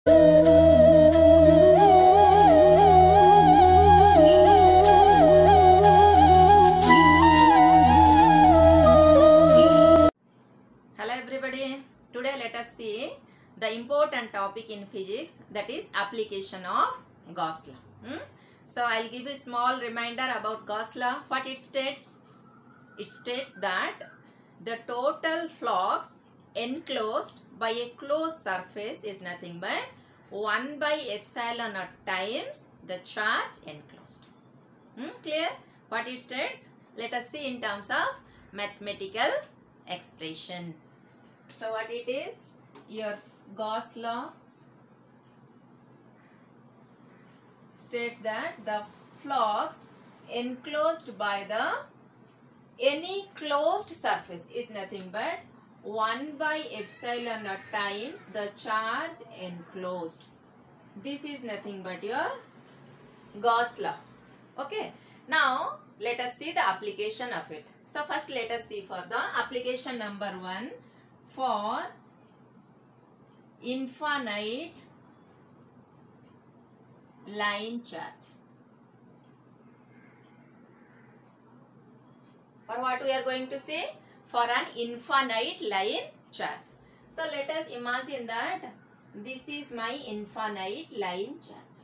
Hello everybody, today let us see the important topic in physics, that is application of Gauss law. So I will give a small reminder about Gauss law. What it states? It states that the total flux enclosed by a closed surface is nothing but 1 by epsilon naught times the charge enclosed. Clear? What it states? Let us see in terms of mathematical expression. So what it is? Your Gauss law states that the flux enclosed by the any closed surface is nothing but 1 by epsilon naught times the charge enclosed. This is nothing but your Gauss law. Okay. Now let us see the application of it. So first let us see for the application number 1 for infinite line charge. For what we are going to say? For an infinite line charge. So let us imagine that this is my infinite line charge.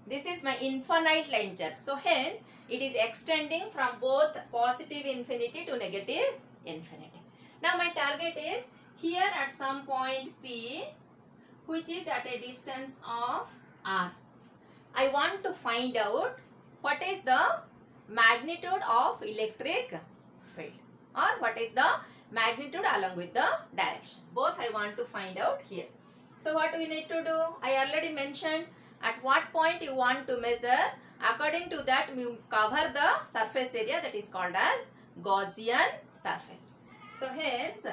This is my infinite line charge. So hence it is extending from both positive infinity to negative infinity. Now my target is here at some point P, which is at a distance of R. I want to find out what is the magnitude of electric field or what is the magnitude along with the direction. Both I want to find out here. So what we need to do? I already mentioned at what point you want to measure. According to that, we cover the surface area, that is called as Gaussian surface. So hence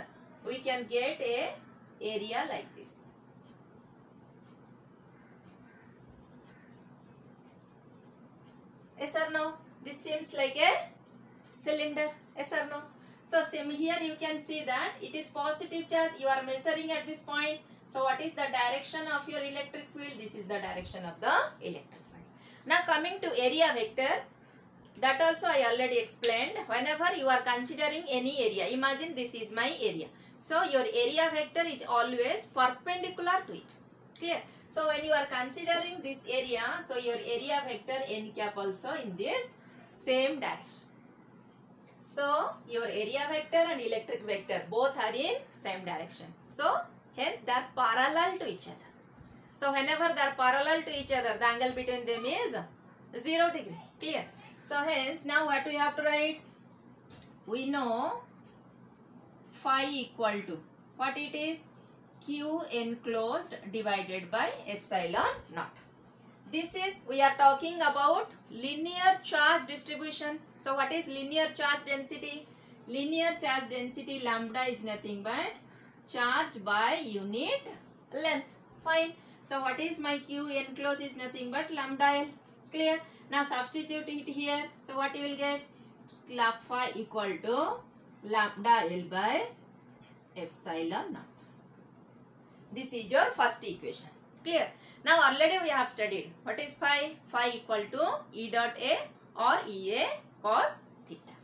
we can get a area like this. Yes or no? This seems like a cylinder. Yes or no? So here you can see that it is positive charge. You are measuring at this point. So what is the direction of your electric field? This is the direction of the electric field. Now coming to area vector, that also I already explained. Whenever you are considering any area, imagine this is my area. So your area vector is always perpendicular to it. Clear? So when you are considering this area, so your area vector n cap also in this same direction. So your area vector and electric vector both are in same direction. So hence they are parallel to each other. So whenever they are parallel to each other, the angle between them is 0 degree. Clear? So hence now what we have to write? We know phi equal to what it is? Q enclosed divided by epsilon naught. This is, we are talking about linear charge distribution. So what is linear charge density? Linear charge density lambda is nothing but charge by unit length. Fine. So what is my Q enclosed is nothing but lambda L. Clear? Now substitute it here. So what you will get? Phi equal to lambda L by epsilon naught. This is your first equation. Clear? Now already we have studied. What is phi? Phi equal to E dot A or EA cos theta.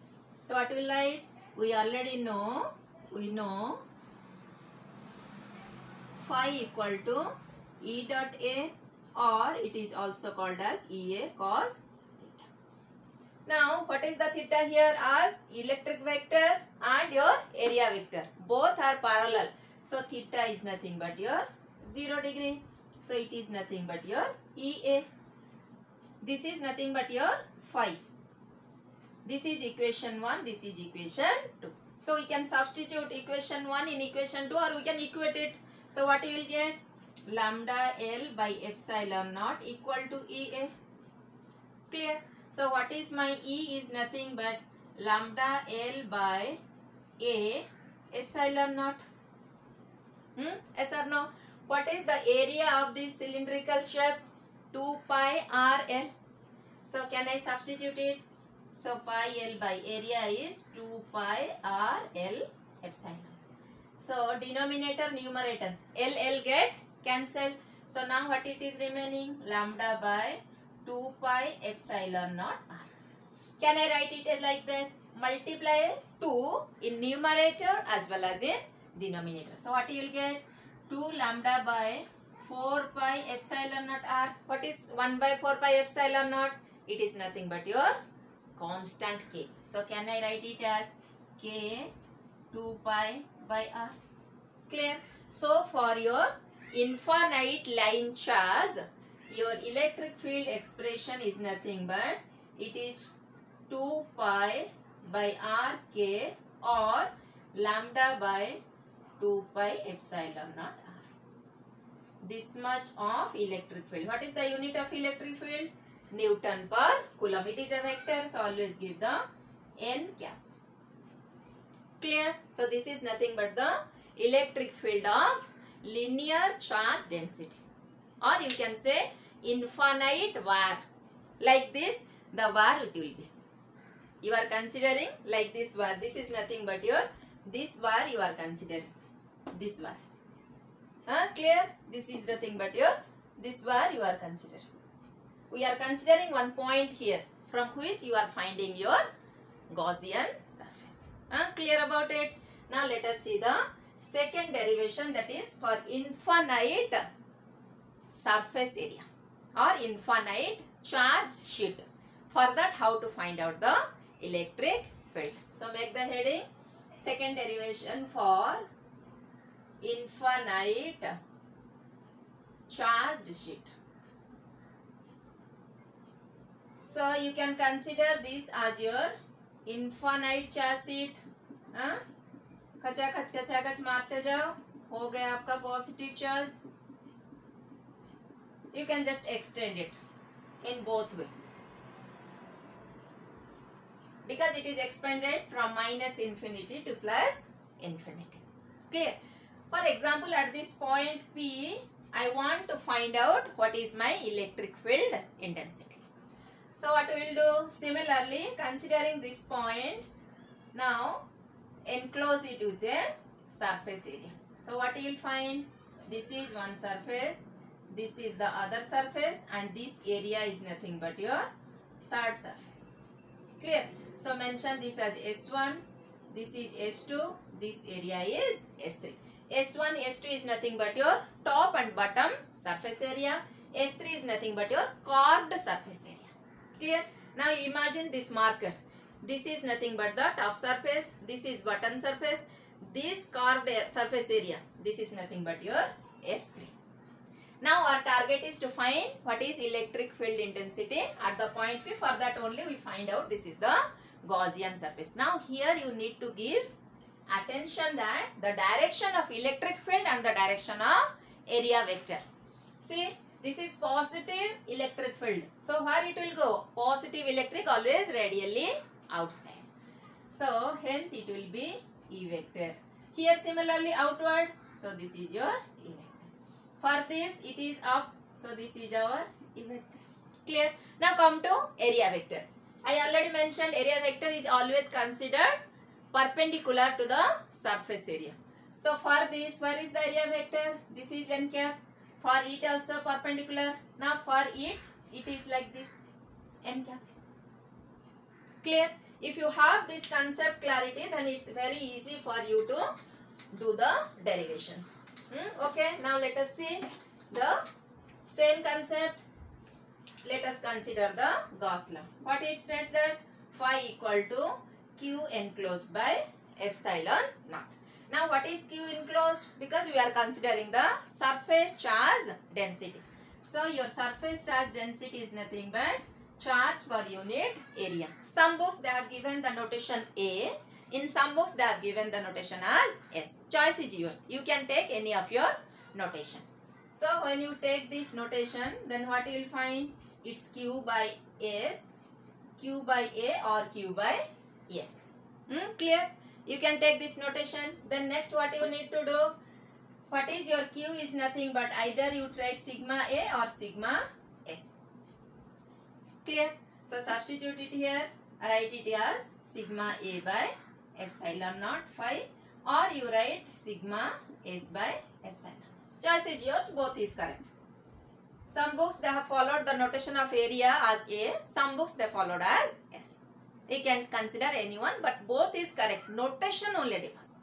So what will write? We already know. We know phi equal to E dot A or it is also called as EA cos theta. Now what is the theta here? As electric vector and your area vector. Both are parallel. So theta is nothing but your 0 degree. So it is nothing but your EA. This is nothing but your phi. This is equation 1. This is equation 2. So we can substitute equation 1 in equation 2 or we can equate it. So what you will get? Lambda L by epsilon naught equal to EA. Clear? So what is my E is nothing but lambda L by A epsilon naught. Yes or no? What is the area of this cylindrical shape? 2 pi RL. So can I substitute it? So pi L by area is 2 pi R L epsilon. So denominator, numerator, L get cancelled. So now what it is remaining? Lambda by 2 pi epsilon naught R. Can I write it as like this? Multiply 2 in numerator as well as in denominator. So what you will get? 2 lambda by 4 pi epsilon naught R. What is 1 by 4 pi epsilon naught? It is nothing but your constant K. So can I write it as K 2 pi by R? Clear? So for your infinite line charge, your electric field expression is nothing but it is 2 pi by R K or lambda by 2 pi epsilon naught R. This much of electric field. What is the unit of electric field? Newton per coulomb. It is a vector, so always give the n cap. Clear? So this is nothing but the electric field of linear charge density, or you can say infinite var. Like this, the var it will be. You are considering like this var. This is nothing but your this var you are considering. This var. Clear? This is nothing but your this var you are considering. We are considering one point here from which you are finding your Gaussian surface. Clear about it? Now let us see the second derivation, that is for infinite surface area or infinite charge sheet. For that, how to find out the electric field. So make the heading second derivation for infinite charged sheet. So you can consider this as your infinite charge sheet. खचाखच मारते जाओ, हो गया आपका positive charge. You can just extend it in both way because it is expanded from minus infinity to plus infinity. Clear? For example, at this point P, I want to find out what is my electric field intensity. So what we will do? Similarly, considering this point, now enclose it with the surface area. So what you will find? This is one surface, this is the other surface, and this area is nothing but your third surface. Clear? So mention this as S1, this is S2, this area is S3. S1, S2 is nothing but your top and bottom surface area. S3 is nothing but your carved surface area. Clear? Now imagine this marker. This is nothing but the top surface. This is bottom surface. This carved surface area. This is nothing but your S3. Now our target is to find what is electric field intensity at the point P. For that only we find out this is the Gaussian surface. Now here you need to give attention that the direction of electric field and the direction of area vector. See, this is positive electric field. So where it will go? Positive electric always radially outside. So hence it will be E vector. Here similarly outward. So this is your E vector. For this it is up. So this is our E vector. Clear? Now come to area vector. I already mentioned area vector is always considered perpendicular to the surface area. So for this, where is the area vector? This is n cap. For it also perpendicular. Now for it is like this, n cap. Clear? If you have this concept clarity, then it's very easy for you to do the derivations. Okay, now let us see the same concept. Let us consider the Gauss law. What it states that phi equal to Q enclosed by epsilon naught. Now what is Q enclosed? Because we are considering the surface charge density. So your surface charge density is nothing but charge per unit area. Some books they have given the notation A. In some books they have given the notation as S. Choice is yours. You can take any of your notation. So when you take this notation, then what you will find? It's Q by S, Q by A or Q by S. Clear? You can take this notation. Then next what you need to do? What is your Q is nothing but either you write sigma A or sigma S. Clear? So substitute it here, write it as sigma A by epsilon naught phi, or you write sigma S by epsilon. Choice is yours, both is correct. Some books they have followed the notation of area as A, some books they followed as S. You can consider anyone, but both is correct. Notation only differs.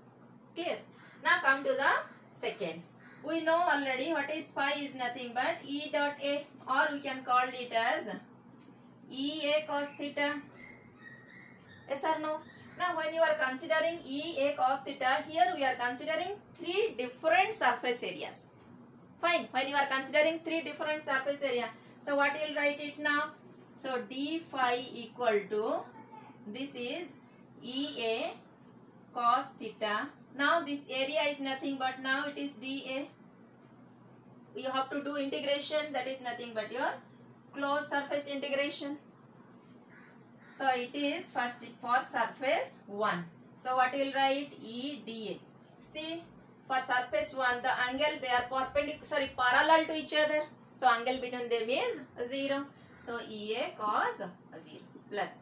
Clear? Now come to the second. We know already what is phi is nothing but E dot A, or we can call it as EA cos theta. Yes or no? Now when you are considering EA cos theta, here we are considering three different surface areas. Fine. When you are considering three different surface area, so what you will write it now? So d phi equal to, this is EA cos theta. Now this area is nothing but now it is dA. You have to do integration, that is nothing but your closed surface integration. So it is first for surface 1. So what you will write? E dA. See, for surface 1 the angle they are parallel to each other. So angle between them is 0. So EA cos 0 plus.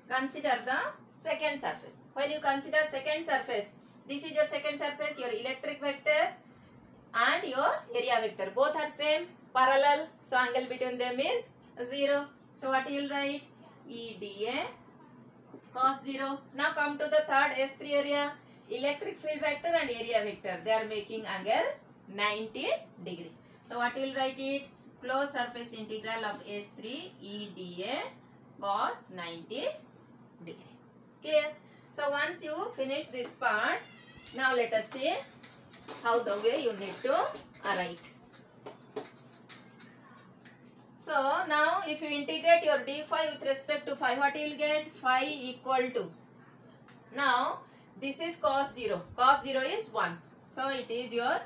Consider the second surface. When you consider second surface, this is your second surface, your electric vector and your area vector. Both are same, parallel. So angle between them is 0. So what you will write? E dA cos 0. Now come to the third S3 area. Electric field vector and area vector, they are making angle 90 degree. So what you will write it? Closed surface integral of S3 E dA cos 90 degree. Clear? So once you finish this part, now let us see how the way you need to write. So now if you integrate your d phi with respect to phi, what you will get? Phi equal to, now this is cos 0. Cos 0 is 1. So it is your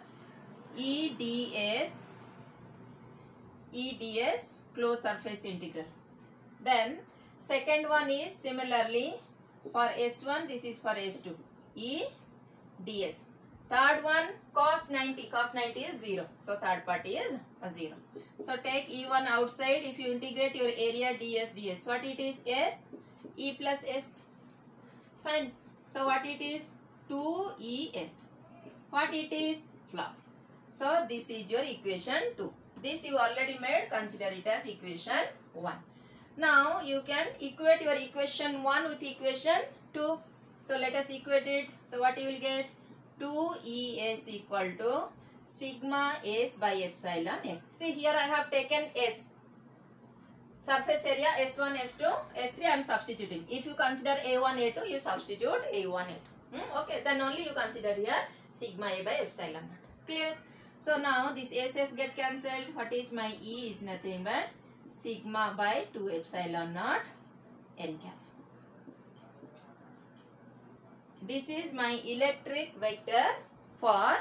EDS closed surface integral. Then second one is similarly for S1, this is for S2. EDS. Third one cos 90. Cos 90 is 0. So third part is 0. So take E1 outside. If you integrate your area ds, what it is? S, E plus S. Fine. So what it is? 2ES. What it is? Flux. So this is your equation 2. This you already made. Consider it as equation 1. Now you can equate your equation 1 with equation 2. So let us equate it. So what you will get? 2ES equal to sigma S by epsilon S. See, here I have taken S. Surface area S1, S2, S3 I am substituting. If you consider A1, A2, you substitute A1, A2. Okay, then only you consider here sigma A by epsilon naught. Clear? So now this SS get cancelled. What is my E is nothing but sigma by 2 epsilon naught n cap. This is my electric vector for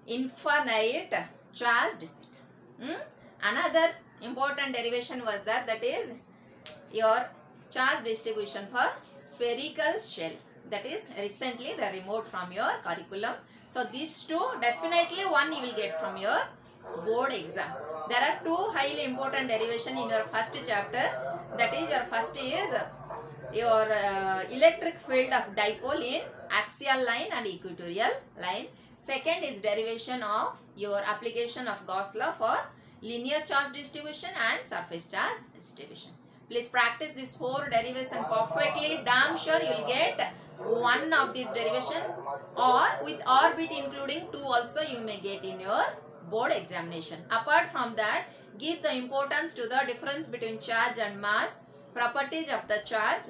infinite charged set. Another important derivation was that is your charge distribution for spherical shell. That is recently they removed from your curriculum. So these two definitely one you will get from your board exam. There are two highly important derivation in your first chapter. That is your first is your electric field of dipole in axial line and equatorial line. Second is derivation of your application of Gauss law for linear charge distribution and surface charge distribution. Please practice these four derivation perfectly. Damn sure you will get one of these derivation, or with orbit including 2 also you may get in your board examination. Apart from that, give the importance to the difference between charge and mass, properties of the charge,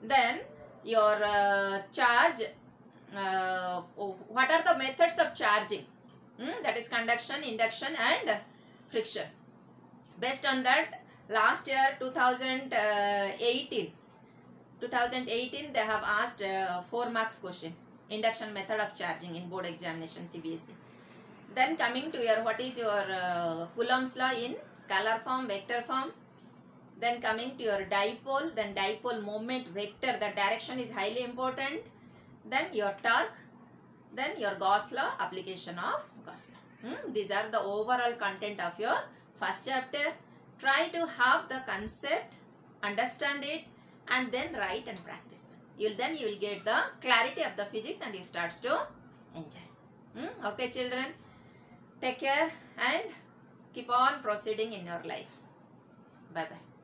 then your charge, what are the methods of charging, that is conduction, induction and friction. Based on that, last year 2018 they have asked 4 marks question, induction method of charging in board examination CBSE. Then coming to your what is your Coulomb's law in scalar form, vector form. Then coming to your dipole, then dipole moment vector, the direction is highly important. Then your torque, then your Gauss law, application of Gauss law. These are the overall content of your first chapter. Try to have the concept understand it, and then write and practice. You will get the clarity of the physics and you start to enjoy. Okay children, take care and keep on proceeding in your life. Bye bye.